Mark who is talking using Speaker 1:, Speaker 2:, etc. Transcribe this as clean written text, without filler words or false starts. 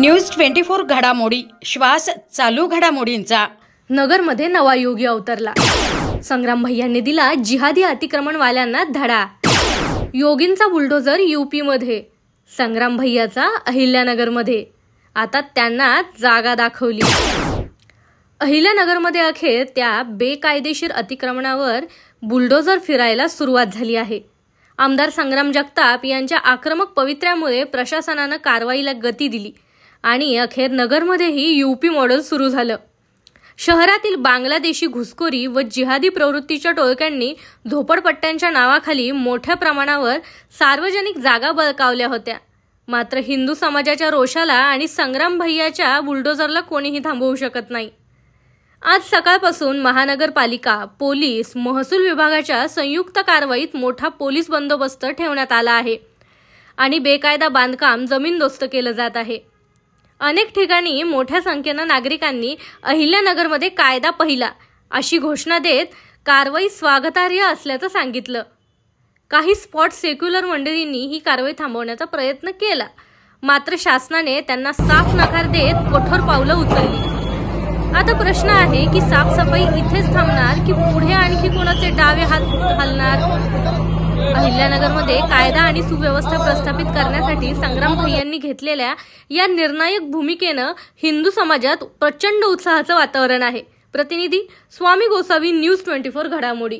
Speaker 1: News 24 घडामोडी श्वास चालू घडामोडींचा।
Speaker 2: नगरमध्ये नवा योगी अवतरला। संग्राम भैयांनी दिला जिहादी अतिक्रमणवाल्यांना धडा। योगींचा बुलडोजर यूपी मध्ये, संग्राम भैयाचा अहिल्यानगरमध्ये। आता त्यांना जागा दाखवली। अहिल्यानगरमध्ये अखेर त्या बेकायदेशीर अतिक्रमणावर बुलडोजर फिरायला सुरुवात झाली आहे। आमदार संग्राम जगताप यांच्या आक्रमक पवित्र्यामुळे प्रशासनाने कारवाईला गती दिली आणि अखेर नगरमध्येही यूपी मॉडेल सुरू झालं। शहरातील बांगलादेशी घुसखोरी व जिहादी प्रवृत्तीच्या टोळक्यांनी झोपडपट्ट्यांच्या नावाखाली मोठ्या प्रमाणावर सार्वजनिक जागा बळकावल्या होत्या। मात्र हिंदू समाजाच्या रोषाला आणि संग्राम भैयाच्या बुलडोजरला कोणीही थांबवू शकत नाही। आज सकाळपासून महानगरपालिका, पोलीस, महसूल विभागाच्या संयुक्त कारवाईत मोठा पोलीस बंदोबस्त ठेवण्यात आला आहे आणि बेकायदा बांधकाम जमीनदोस्त केलं जात आहे। अनेक ठिकाणी मोठ्या संख्येने नागरिकांनी अहिल्यानगरमध्ये कायदा पहिला अशी घोषणा देत कारवाई स्वागतार्ह असल्याचं सांगितलं। काही स्पॉट सेक्युलर मंडळींनी ही कारवाई थांबवण्याचा प्रयत्न केला, मात्र शासनाने त्यांना साफ नकार देत कठोर पावलं उचलली। आता प्रश्न आहे की साफसफाई इथेच थांबणार की पुढे आणखी कोणाचे डावे हात हलणार? अहिल्यानगरमध्ये कायदा आणि सुव्यवस्था प्रस्थापित करण्यासाठी संग्राम भैयांनी घेतलेल्या या निर्णायक भूमिकेनं हिंदू समाजात प्रचंड उत्साहाचं वातावरण आहे। प्रतिनिधी स्वामी गोसावी, न्यूज 24 घडामोडी।